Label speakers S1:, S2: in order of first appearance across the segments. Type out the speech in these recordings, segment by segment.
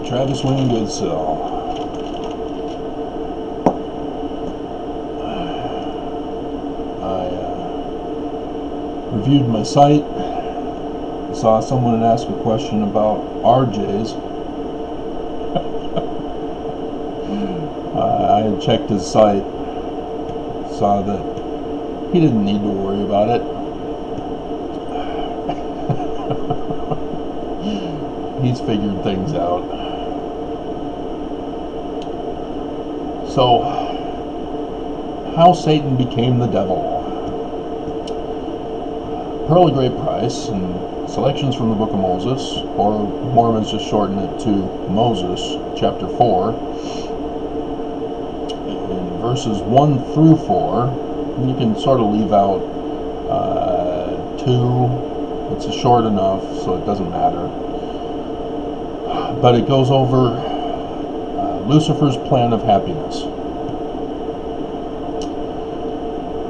S1: Travis Wayne Goodsell. I reviewed my site. Saw someone ask a question about RJs. I had checked his site, saw that he didn't need to worry about it. He's figured things out. So, how Satan became the devil. Pearl of Great Price and selections from the Book of Moses, or Mormons just shorten it to Moses, chapter 4, in verses 1 through 4. You can sort of leave out 2. It's short enough, so it doesn't matter. But it goes over Lucifer's plan of happiness.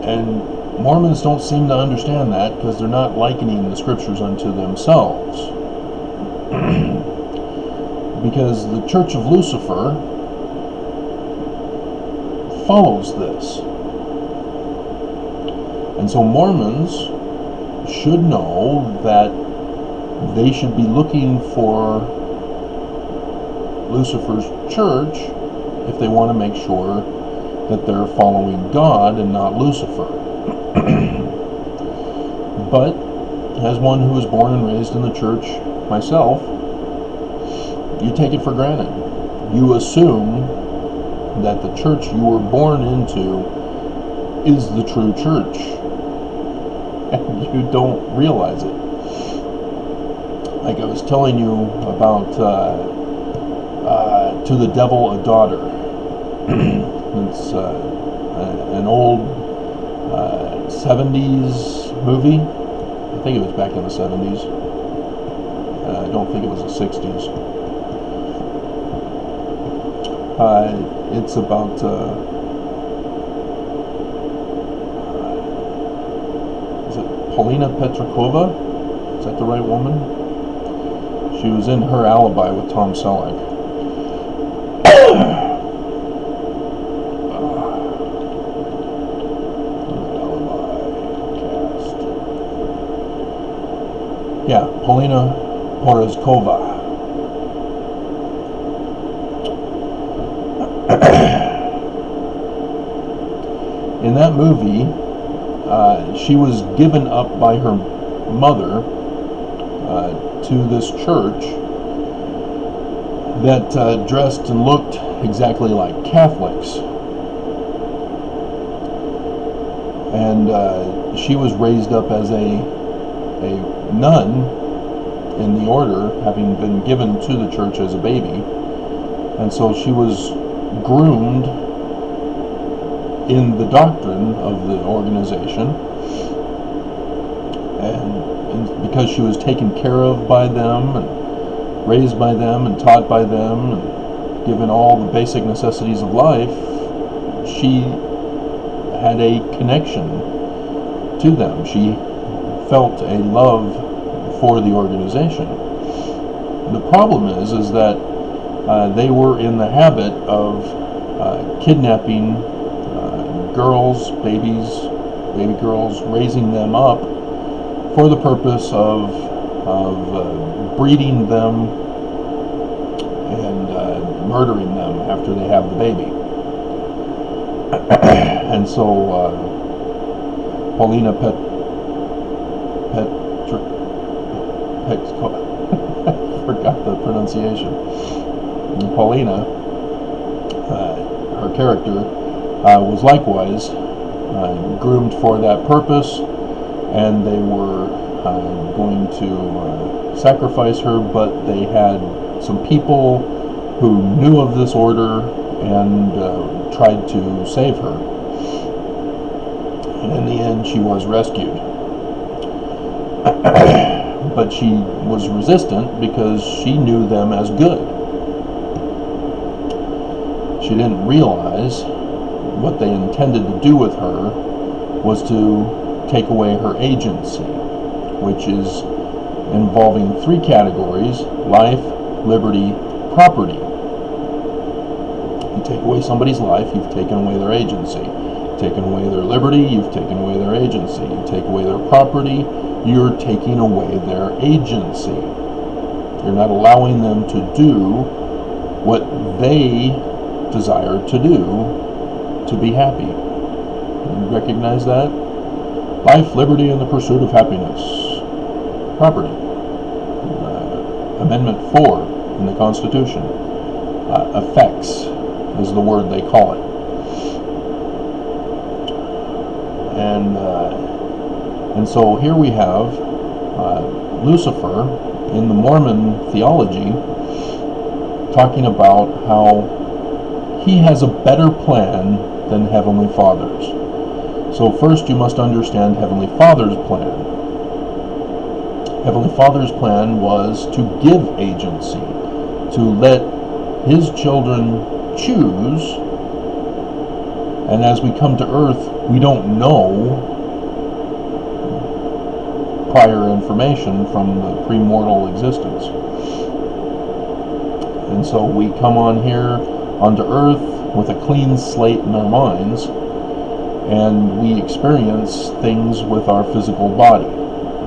S1: And Mormons don't seem to understand that because they're not likening the scriptures unto themselves. Because the Church of Lucifer follows this. And so Mormons should know that they should be looking for Lucifer's church if they want to make sure that they're following God and not Lucifer. But as one who was born and raised in the church myself, you take it for granted. You assume that the church you were born into is the true church, and you don't realize it. Like I was telling you about To the Devil a Daughter. It's an old 70s movie. I think it was back in the 70s. I don't think it was the 60s. It's about is it Paulina Petrakova? Is that the right woman? She was in Her Alibi with Tom Selleck. Yeah, Paulina Porizkova. In that movie, she was given up by her mother to this church that dressed and looked exactly like Catholics. And she was raised up as a nun in the order, having been given to the church as a baby. And so she was groomed in the doctrine of the organization, and because she was taken care of by them and raised by them and taught by them and given all the basic necessities of life, she had a connection to them. She felt a love for the organization. The problem is that they were in the habit of kidnapping girls, baby girls, raising them up for the purpose of breeding them and murdering them after they have the baby. And so Paulina I forgot the pronunciation. Paulina, her character, was likewise groomed for that purpose, and they were going to sacrifice her, but they had some people who knew of this order and tried to save her. And in the end, she was rescued. But she was resistant because she knew them as good. She didn't realize what they intended to do with her was to take away her agency, which is involving 3 categories: life, liberty, property. You take away somebody's life, you've taken away their agency. You've taken away their liberty, you've taken away their agency. You take away their property, you're taking away their agency. You're not allowing them to do what they desire to do to be happy. You recognize that? Life, liberty, and the pursuit of happiness. Property. Amendment 4 in the Constitution. Effects is the word they call it. And so here we have Lucifer in the Mormon theology talking about how he has a better plan than Heavenly Father's. So first you must understand Heavenly Father's plan. Heavenly Father's plan was to give agency, to let His children choose, and as we come to earth, we don't know prior information from the premortal existence. And so we come on here onto earth with a clean slate in our minds, and we experience things with our physical body.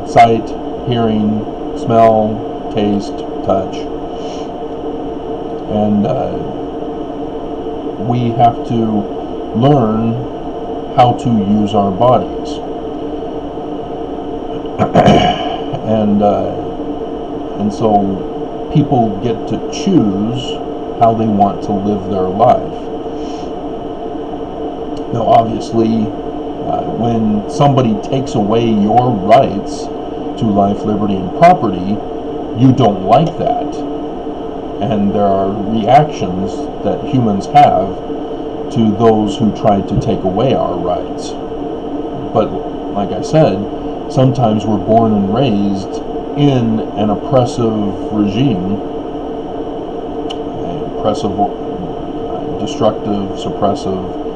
S1: Sight, hearing, smell, taste, touch. And we have to learn how to use our bodies. And so people get to choose how they want to live their life. Now obviously, when somebody takes away your rights to life, liberty, and property, you don't like that. And there are reactions that humans have to those who try to take away our rights. But like I said, sometimes we're born and raised in an oppressive regime, oppressive, destructive, suppressive,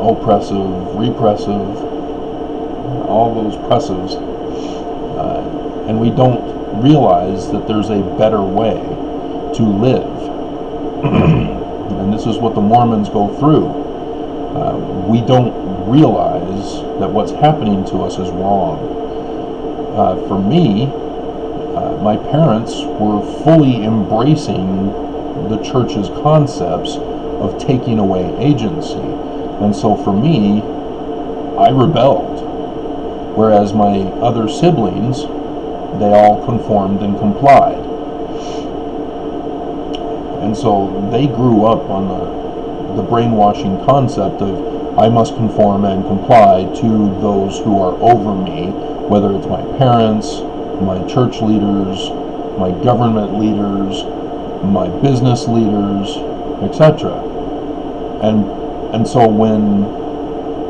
S1: oppressive, repressive, all those pressives, and we don't realize that there's a better way to live. And this is what the Mormons go through. We don't realize that what's happening to us is wrong. For me, my parents were fully embracing the church's concepts of taking away agency. And so for me, I rebelled. Whereas my other siblings, they all conformed and complied. And so they grew up on the brainwashing concept of I must conform and comply to those who are over me, whether it's my parents, my church leaders, my government leaders, my business leaders, etc. And so when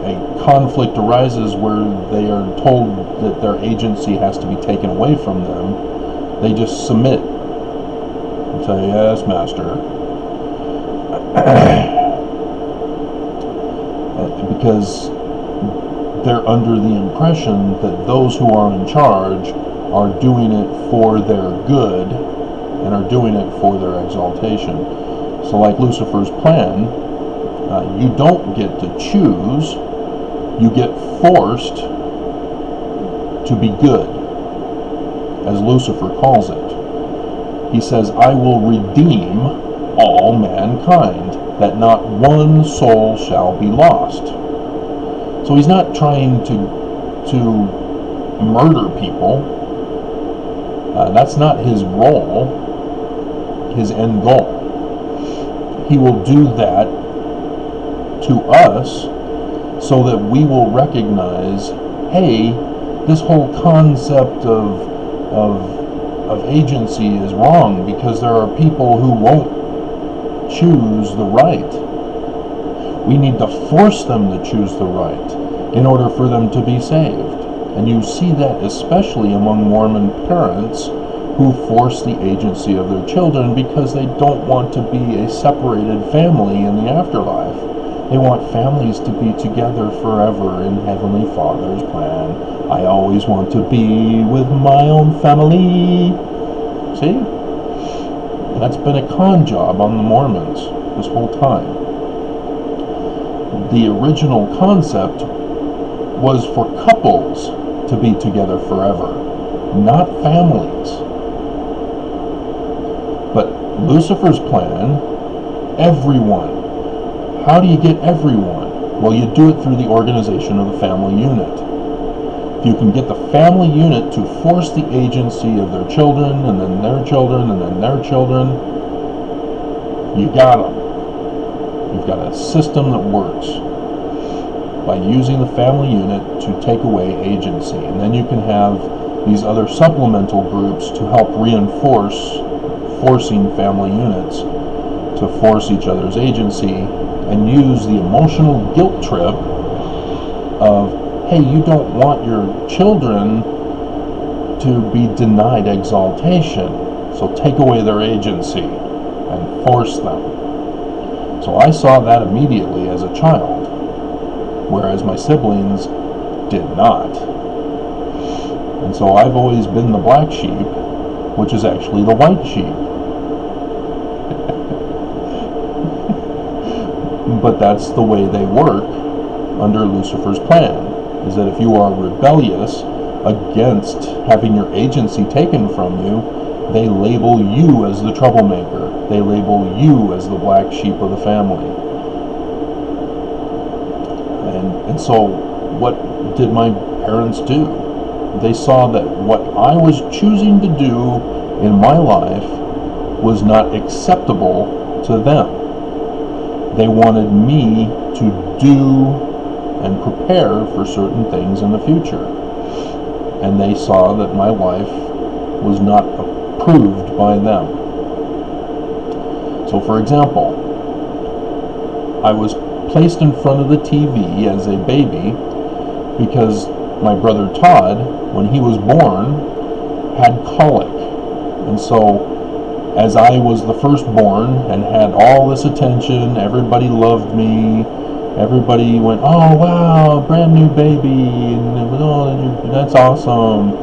S1: a conflict arises where they are told that their agency has to be taken away from them, they just submit and say, "Yes, Master." Because they're under the impression that those who are in charge are doing it for their good and are doing it for their exaltation. So like Lucifer's plan, you don't get to choose, you get forced to be good, as Lucifer calls it. He says, "I will redeem all mankind, that not one soul shall be lost." So he's not trying to murder people. That's not his role, his end goal. He will do that to us so that we will recognize, hey, this whole concept of agency is wrong, because there are people who won't choose the right. We need to force them to choose the right in order for them to be saved. And you see that especially among Mormon parents who force the agency of their children because they don't want to be a separated family in the afterlife. They want families to be together forever in Heavenly Father's plan. I always want to be with my own family. See? That's been a con job on the Mormons this whole time. The original concept was for couples to be together forever, not families. But Lucifer's plan, everyone. How do you get everyone? Well, you do it through the organization of the family unit. If you can get the family unit to force the agency of their children, and then their children, and then their children, you got them. You've got a system that works by using the family unit to take away agency. And then you can have these other supplemental groups to help reinforce forcing family units to force each other's agency, and use the emotional guilt trip of, hey, you don't want your children to be denied exaltation, so take away their agency and force them. So I saw that immediately as a child, whereas my siblings did not. And so I've always been the black sheep, which is actually the white sheep. But that's the way they work under Lucifer's plan, is that if you are rebellious against having your agency taken from you, they label you as the troublemaker. They label you as the black sheep of the family. And so what did my parents do? They saw that what I was choosing to do in my life was not acceptable to them. They wanted me to do and prepare for certain things in the future. And they saw that my life was not approved by them. So, for example, I was placed in front of the TV as a baby because my brother Todd, when he was born, had colic. And so, as I was the firstborn and had all this attention, everybody loved me, everybody went, oh wow, brand new baby, and it was, oh, that's awesome.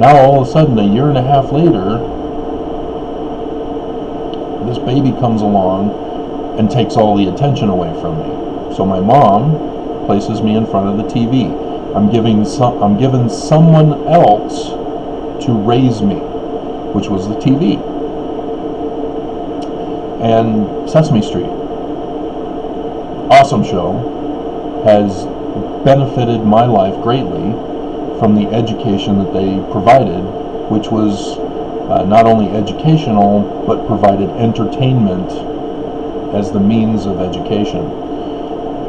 S1: Now all of a sudden, a year and a half later, this baby comes along and takes all the attention away from me. So my mom places me in front of the TV. I'm given someone else to raise me, which was the TV. And Sesame Street, awesome show, has benefited my life greatly from the education that they provided, which was not only educational, but provided entertainment as the means of education.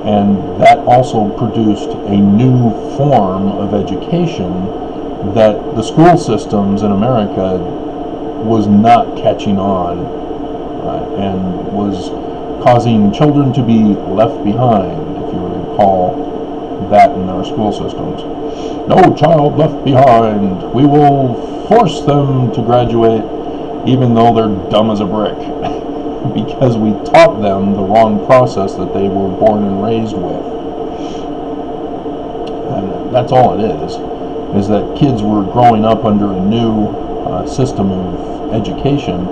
S1: And that also produced a new form of education that the school systems in America was not catching on, and was causing children to be left behind, if you recall that in our school systems. No child left behind. We will force them to graduate even though they're dumb as a brick because we taught them the wrong process that they were born and raised with. And that's all it is that kids were growing up under a new system of education,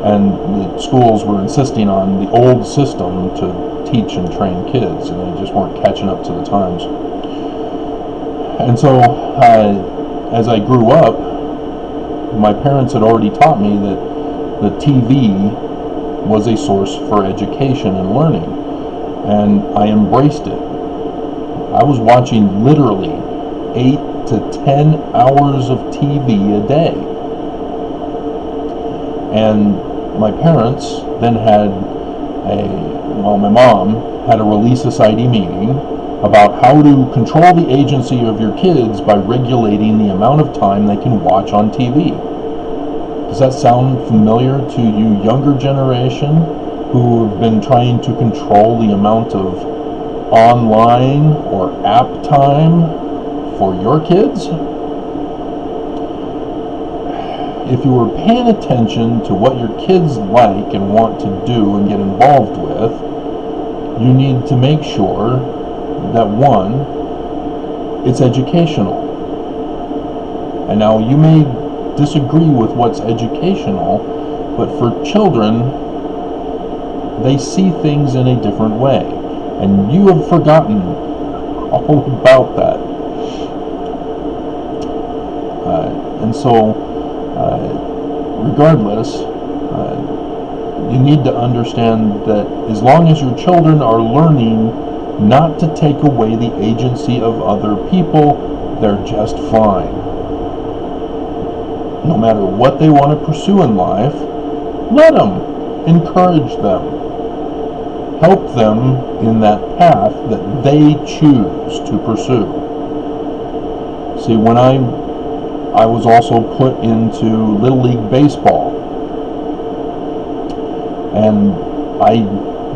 S1: and the schools were insisting on the old system to teach and train kids, and they just weren't catching up to the times. And so, as I grew up, my parents had already taught me that the TV was a source for education and learning, and I embraced it. I was watching literally 8 to 10 hours of TV a day. And my parents then had my mom had a Relief Society meeting about how to control the agency of your kids by regulating the amount of time they can watch on TV. Does that sound familiar to you younger generation who have been trying to control the amount of online or app time for your kids? If you were paying attention to what your kids like and want to do and get involved with, you need to make sure that, one, it's educational. And now you may disagree with what's educational, But for children, they see things in a different way. And you have forgotten all about that. And so, regardless, you need to understand that as long as your children are learning not to take away the agency of other people, they're just fine. No matter what they want to pursue in life, let them. Encourage them. Help them in that path that they choose to pursue. See, when I was also put into Little League Baseball, and I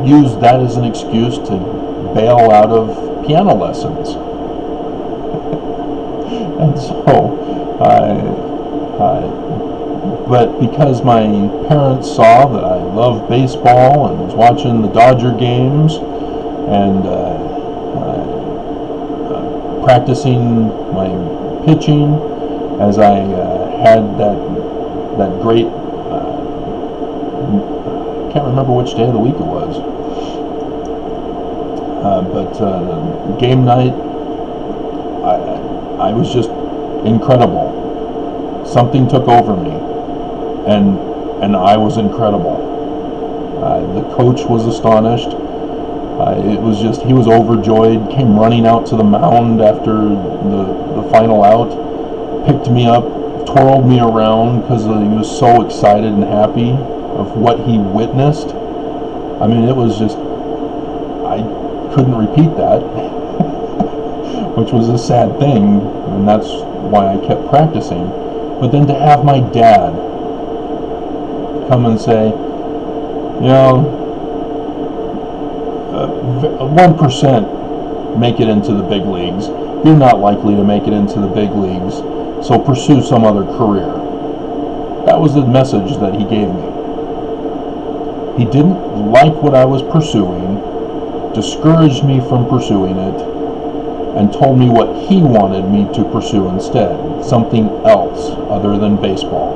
S1: used that as an excuse to bail out of piano lessons. And so, but because my parents saw that I loved baseball and was watching the Dodger games and practicing my pitching as I had that great, I can't remember which day of the week it was, but game night, I was just incredible. Something took over me, and I was incredible. The coach was astonished. It was just, he was overjoyed, came running out to the mound after the final out, picked me up, twirled me around because he was so excited and happy of what he witnessed. I mean, it was just, I couldn't repeat that, which was a sad thing, and that's why I kept practicing. But then to have my dad come and say, 1% make it into the big leagues. You're not likely to make it into the big leagues, so pursue some other career. That was the message that he gave me. He didn't like what I was pursuing, discouraged me from pursuing it, and told me what he wanted me to pursue instead, something else other than baseball,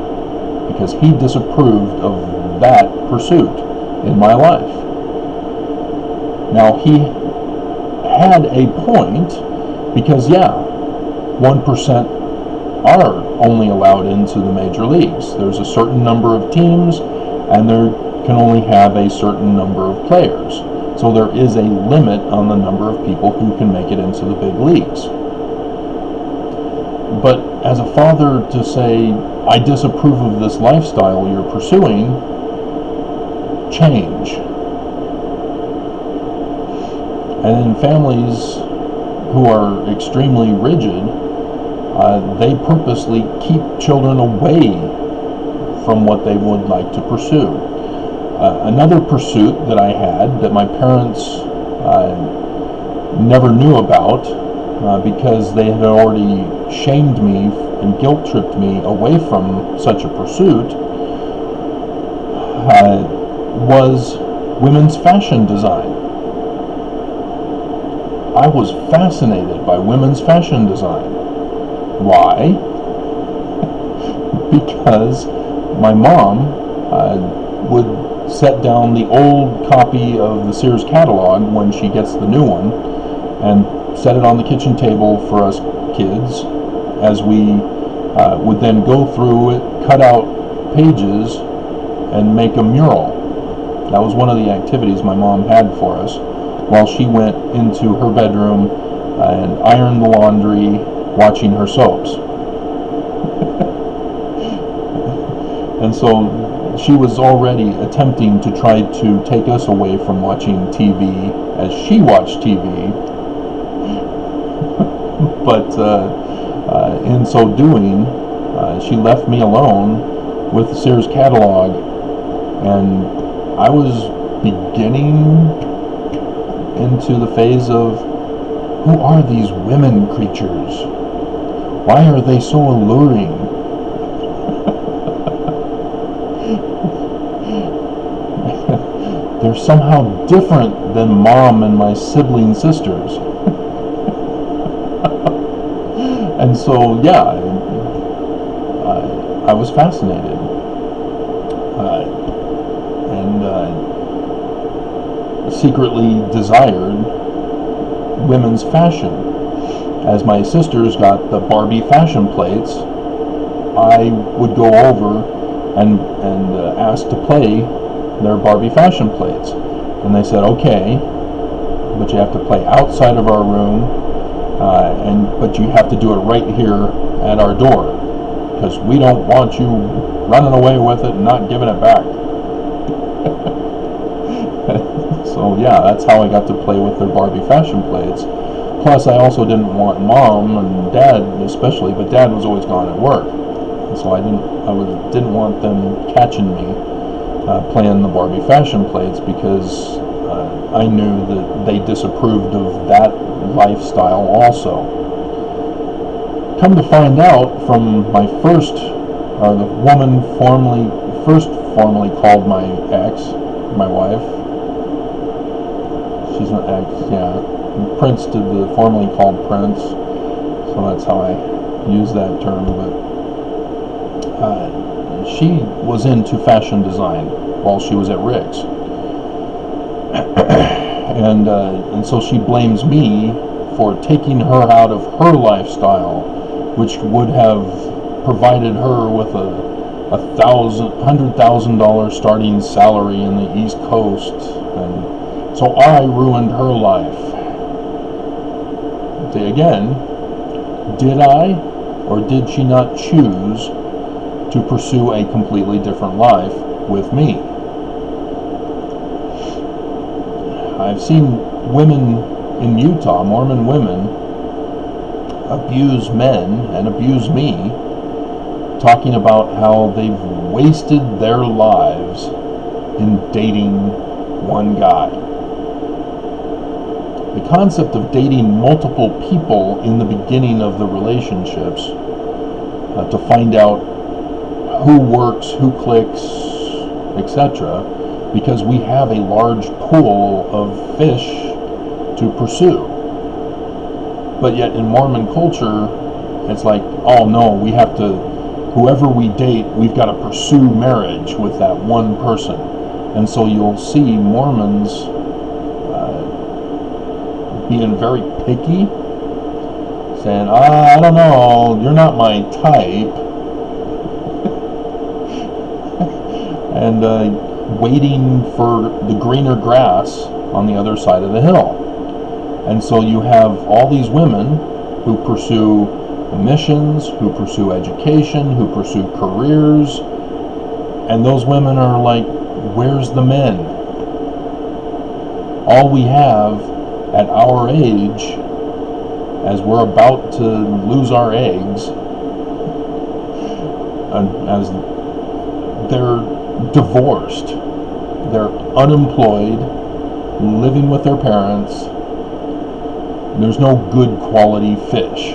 S1: because he disapproved of that pursuit in my life. Now, he had a point, because 1% are only allowed into the major leagues. There's a certain number of teams, and there can only have a certain number of players. So there is a limit on the number of people who can make it into the big leagues. But as a father, to say, I disapprove of this lifestyle you're pursuing, change. And in families who are extremely rigid, they purposely keep children away from what they would like to pursue. Another pursuit that I had that my parents never knew about because they had already shamed me and guilt-tripped me away from such a pursuit was women's fashion design. I was fascinated by women's fashion design. Why? Because my mom would set down the old copy of the Sears catalog when she gets the new one and set it on the kitchen table for us kids as we would then go through it, cut out pages, and make a mural. That was one of the activities my mom had for us while she went into her bedroom and ironed the laundry, watching her soaps. And so she was already attempting to try to take us away from watching TV as she watched TV. But in so doing, she left me alone with the Sears catalog, and I was beginning into the phase of, who are these women creatures? Why are they so alluring? They're somehow different than Mom and my sibling sisters. And so, I was fascinated. secretly desired women's fashion. As my sisters got the Barbie fashion plates, I would go over and ask to play their Barbie fashion plates. And they said, okay, but you have to play outside of our room, but you have to do it right here at our door, because we don't want you running away with it and not giving it back. So yeah, that's how I got to play with their Barbie fashion plates. Plus, I also didn't want Mom and Dad, especially, but Dad was always gone at work, so I didn't want them catching me playing the Barbie fashion plates, because I knew that they disapproved of that lifestyle also. Come to find out from my first, the woman formally called my ex, my wife. She's an ex, yeah. Prince did the formerly called Prince, so that's how I use that term. But she was into fashion design while she was at Rick's, and so she blames me for taking her out of her lifestyle, which would have provided her with a $100,000 starting salary in the East Coast, and so I ruined her life. Again, did I, or did she not choose to pursue a completely different life with me? I've seen women in Utah, Mormon women, abuse men and abuse me, talking about how they've wasted their lives in dating one guy. The concept of dating multiple people in the beginning of the relationships to find out who works, who clicks, etc., because we have a large pool of fish to pursue. But yet in Mormon culture, it's like, oh no, we have to, whoever we date, we've got to pursue marriage with that one person. And so you'll see Mormons being very picky, saying, I don't know, you're not my type, and waiting for the greener grass on the other side of the hill. And so you have all these women who pursue missions, who pursue education, who pursue careers, and those women are like, where's the men? All we have at our age, as we're about to lose our eggs, as they're divorced, they're unemployed, living with their parents, there's no good quality fish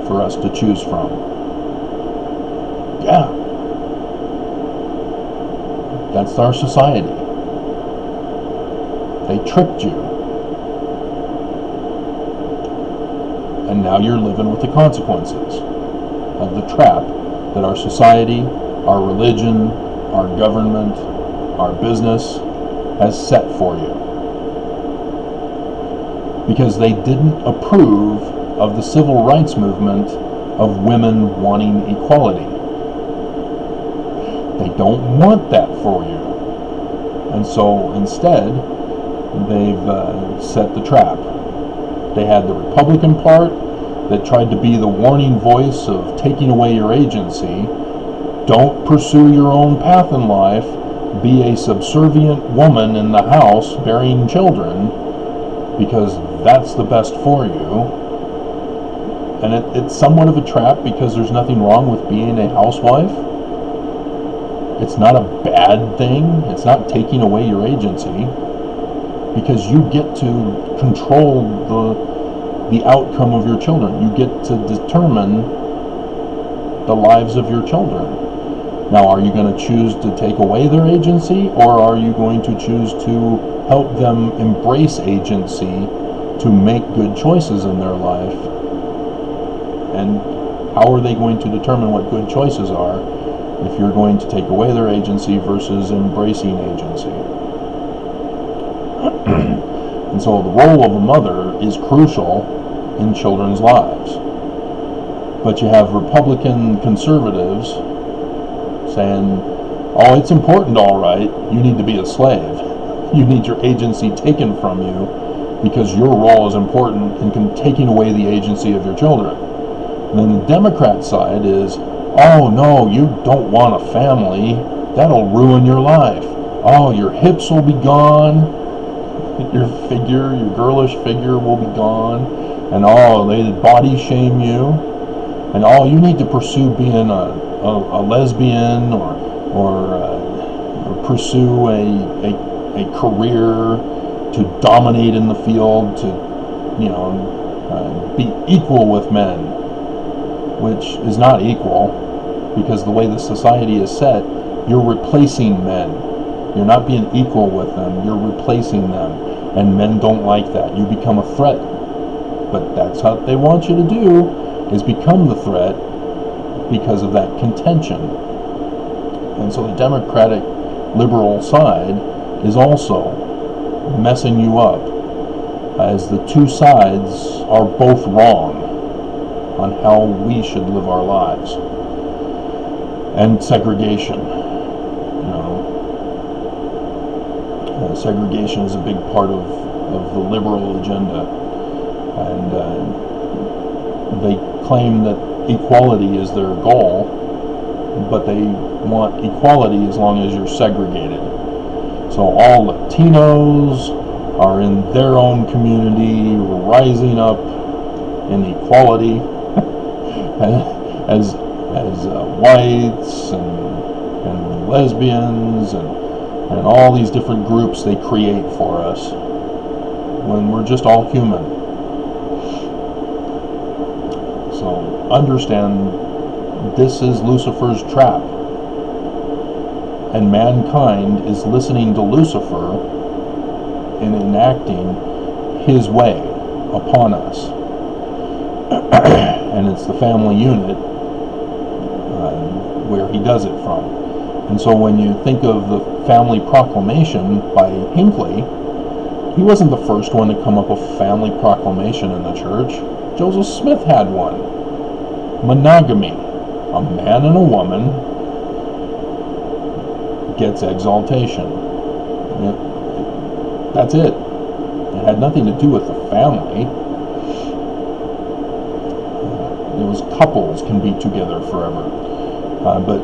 S1: for us to choose from. Yeah, that's our society. They tricked you. And now you're living with the consequences of the trap that our society, our religion, our government, our business has set for you. Because they didn't approve of the civil rights movement of women wanting equality. They don't want that for you. And so instead, they've set the trap. They had the Republican part that tried to be the warning voice of taking away your agency. Don't pursue your own path in life. Be a subservient woman in the house bearing children, because that's the best for you. And it's somewhat of a trap, because there's nothing wrong with being a housewife. It's not a bad thing. It's not taking away your agency, because you get to control the outcome of your children. You get to determine the lives of your children. Now, are you going to choose to take away their agency, or are you going to choose to help them embrace agency to make good choices in their life? And how are they going to determine what good choices are if you're going to take away their agency versus embracing agency? And so the role of a mother is crucial in children's lives. But you have Republican conservatives saying, oh, it's important, all right, you need to be a slave. You need your agency taken from you because your role is important in taking away the agency of your children. And then the Democrat side is, oh no, you don't want a family, that'll ruin your life. Oh, your hips will be gone, your girlish figure will be gone, and oh, they body shame you, and oh, you need to pursue being a lesbian or pursue a career to dominate in the field, to be equal with men, which is not equal, because the way the society is set, you're replacing men. You're not being equal with them, you're replacing them. And men don't like that. You become a threat. But that's what they want you to do, is become the threat because of that contention. And so the Democratic liberal side is also messing you up, as the two sides are both wrong on how we should live our lives. And segregation. Segregation is a big part of the liberal agenda. And they claim that equality is their goal, but they want equality as long as you're segregated. So all Latinos are in their own community, rising up in equality as whites and lesbians and all these different groups they create for us, when we're just all human. So understand, this is Lucifer's trap, and mankind is listening to Lucifer and enacting his way upon us. And it's the family unit where he does it from. And so when you think of the family proclamation by Hinckley, he wasn't the first one to come up with a family proclamation in the church. Joseph Smith had one. Monogamy. A man and a woman gets exaltation. That's it. It had nothing to do with the family. It was couples can be together forever. But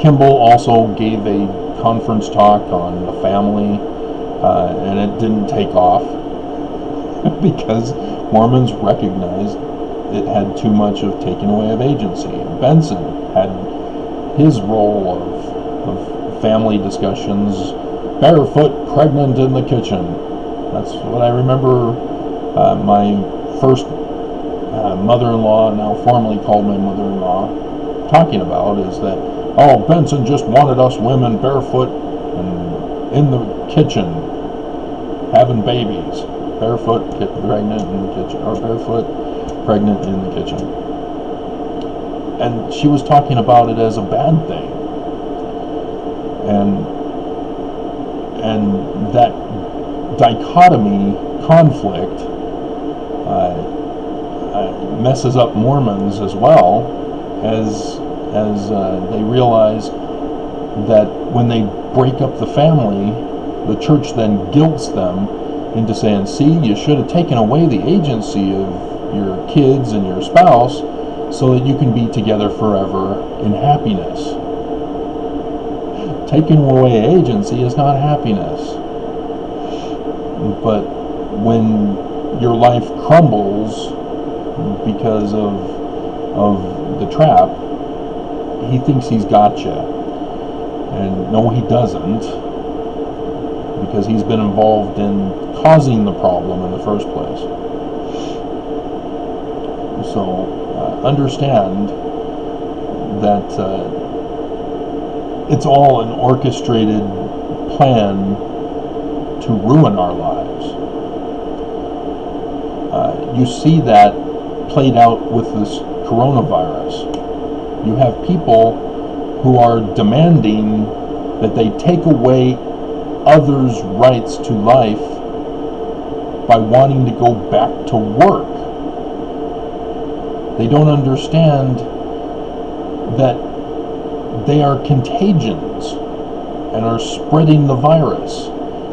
S1: Kimball also gave a conference talk on the family, and it didn't take off because Mormons recognized it had too much of taking away of agency. Benson had his role of family discussions, barefoot, pregnant in the kitchen. That's what I remember my first mother-in-law, now formerly called my mother-in-law, talking about, is that, oh, Benson just wanted us women barefoot and in the kitchen having babies. Barefoot, pregnant in the kitchen, or barefoot, pregnant in the kitchen. And she was talking about it as a bad thing. And that dichotomy, conflict, messes up Mormons as well, as they realize that when they break up the family, the church then guilts them into saying, see, you should have taken away the agency of your kids and your spouse so that you can be together forever in happiness. Taking away agency is not happiness. But when your life crumbles because of the trap, he thinks he's got you. And no, he doesn't, because he's been involved in causing the problem in the first place. So understand that it's all an orchestrated plan to ruin our lives. You see that played out with this coronavirus. You have people who are demanding that they take away others' rights to life by wanting to go back to work. They don't understand that they are contagions and are spreading the virus.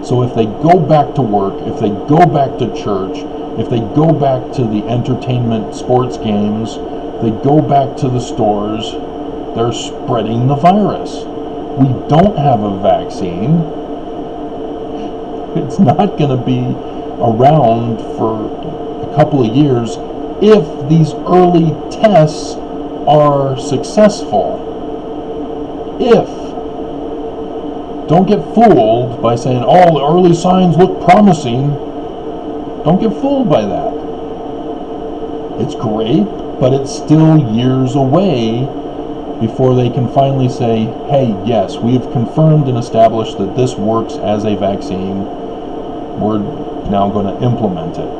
S1: So if they go back to work, if they go back to church, if they go back to the entertainment sports games, they go back to the stores, they're spreading the virus. We don't have a vaccine. It's not going to be around for a couple of years if these early tests are successful. Don't get fooled by saying, oh, the early signs look promising. Don't get fooled by that. It's great, but it's still years away before they can finally say, hey, yes, we have confirmed and established that this works as a vaccine. We're now going to implement it.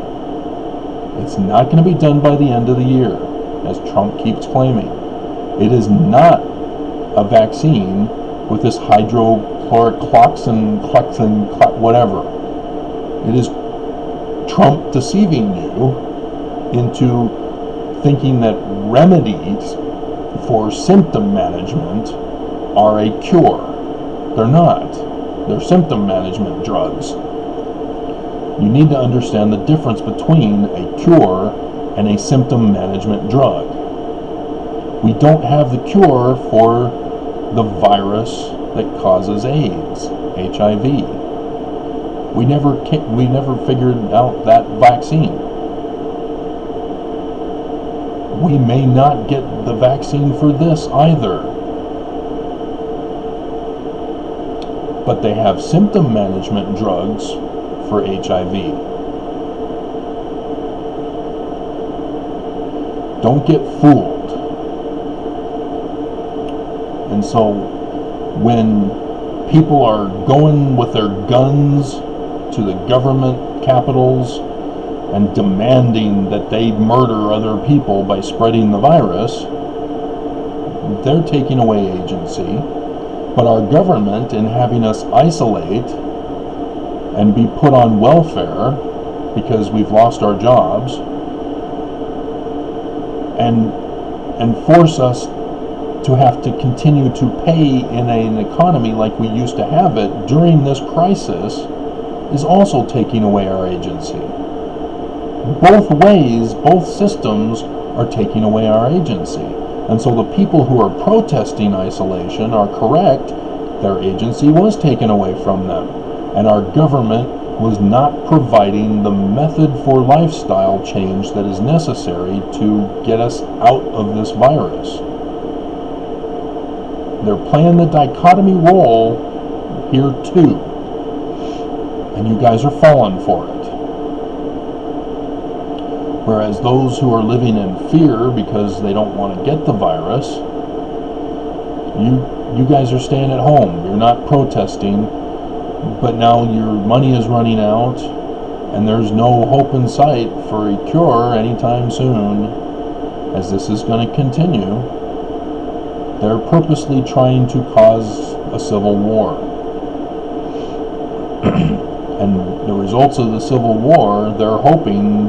S1: It's not going to be done by the end of the year, as Trump keeps claiming. It is not a vaccine with this hydrochloroquine, whatever. It is Trump deceiving you into thinking that remedies for symptom management are a cure. They're not. They're symptom management drugs. You need to understand the difference between a cure and a symptom management drug. We don't have the cure for the virus that causes AIDS, HIV. We never figured out that vaccine. We may not get the vaccine for this either. But they have symptom management drugs for HIV. Don't get fooled. And so when people are going with their guns to the government capitals and demanding that they murder other people by spreading the virus, they're taking away agency. But our government, in having us isolate and be put on welfare because we've lost our jobs, and force us to have to continue to pay in an economy like we used to have it during this crisis, is also taking away our agency. Both ways, both systems are taking away our agency. And so the people who are protesting isolation are correct. Their agency was taken away from them. And our government was not providing the method for lifestyle change that is necessary to get us out of this virus. They're playing the dichotomy role here too. And you guys are falling for it. Whereas those who are living in fear because they don't want to get the virus, you guys are staying at home. You're not protesting, but now your money is running out and there's no hope in sight for a cure anytime soon, as this is going to continue. They're purposely trying to cause a civil war. And the results of the civil war, they're hoping,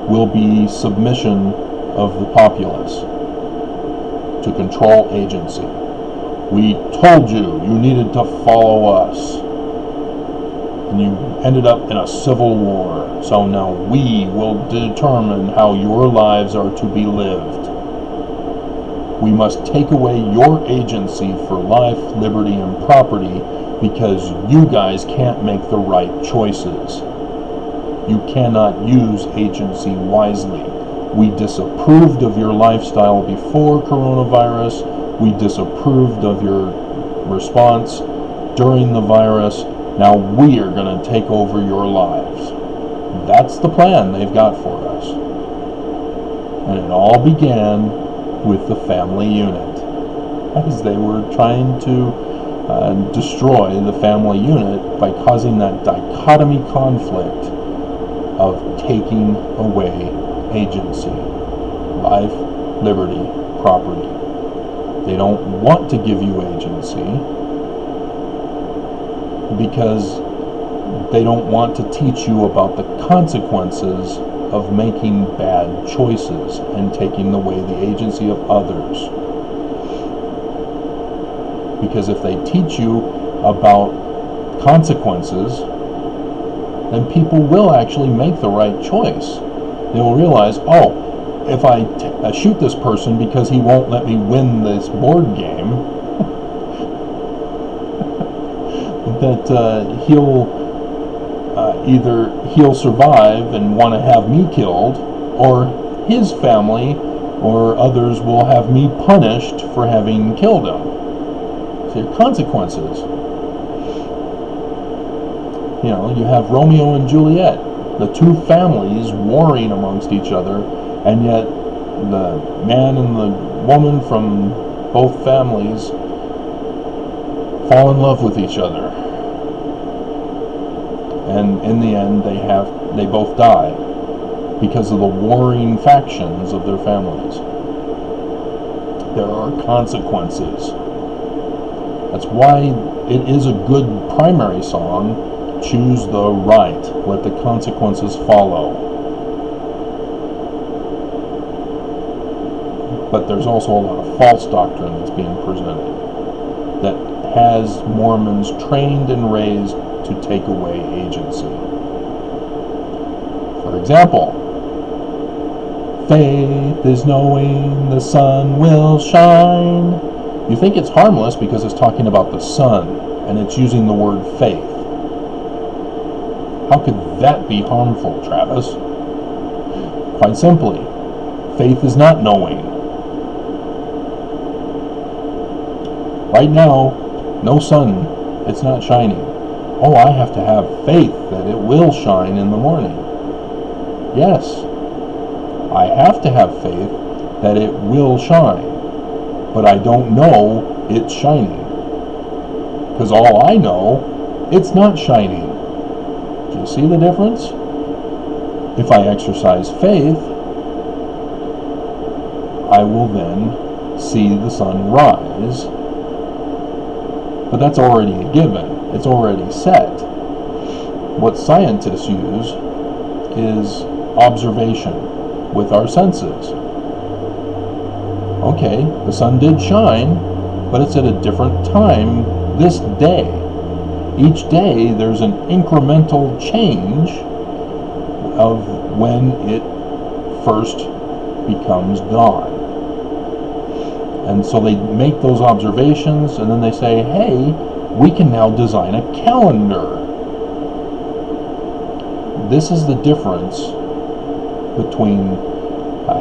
S1: will be submission of the populace to control agency. We told you needed to follow us, and you ended up in a civil war. So now we will determine how your lives are to be lived. We must take away your agency for life, liberty, and property because you guys can't make the right choices. You cannot use agency wisely. We disapproved of your lifestyle before coronavirus. We disapproved of your response during the virus. Now we are going to take over your lives. That's the plan they've got for us. And it all began with the family unit, as they were trying to destroy the family unit by causing that dichotomy conflict of taking away agency, life, liberty, property. They don't want to give you agency. because they don't want to teach you about the consequences of making bad choices and taking away the agency of others. Because if they teach you about consequences, then people will actually make the right choice. They will realize, oh, if I shoot this person because he won't let me win this board game, that he'll survive and want to have me killed, or his family or others will have me punished for having killed him. So consequences. You know, you have Romeo and Juliet, the two families warring amongst each other, and yet the man and the woman from both families fall in love with each other. And in the end, they both die because of the warring factions of their families. There are consequences. That's why it is a good primary song. Choose the right. Let the consequences follow. But there's also a lot of false doctrine that's being presented that has Mormons trained and raised to take away agency. For example, faith is knowing the sun will shine. You think it's harmless because it's talking about the sun and it's using the word faith. How could that be harmful, Travis? Quite simply, faith is not knowing. Right now, no sun, it's not shining. Oh, I have to have faith that it will shine in the morning. Yes, I have to have faith that it will shine, but I don't know it's shining. Because all I know, it's not shining. Do you see the difference? If I exercise faith, I will then see the sun rise. But that's already a given. It's already set. What scientists use is observation with our senses. Okay, the sun did shine, but it's at a different time this day. Each day there's an incremental change of when it first becomes dawn. And so they make those observations and then they say, hey, we can now design a calendar. This is the difference between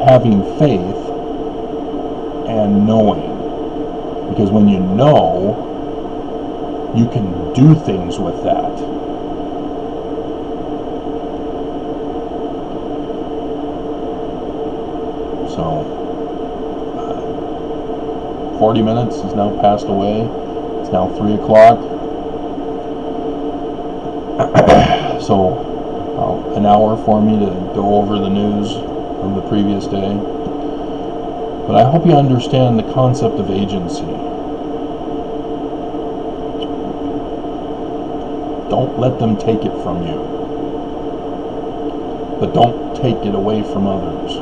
S1: having faith and knowing. Because when you know, you can do things with that. So, 40 minutes has now passed away. It's now 3 o'clock. So, an hour for me to go over the news of the previous day. But I hope you understand the concept of agency. Don't let them take it from you. But don't take it away from others.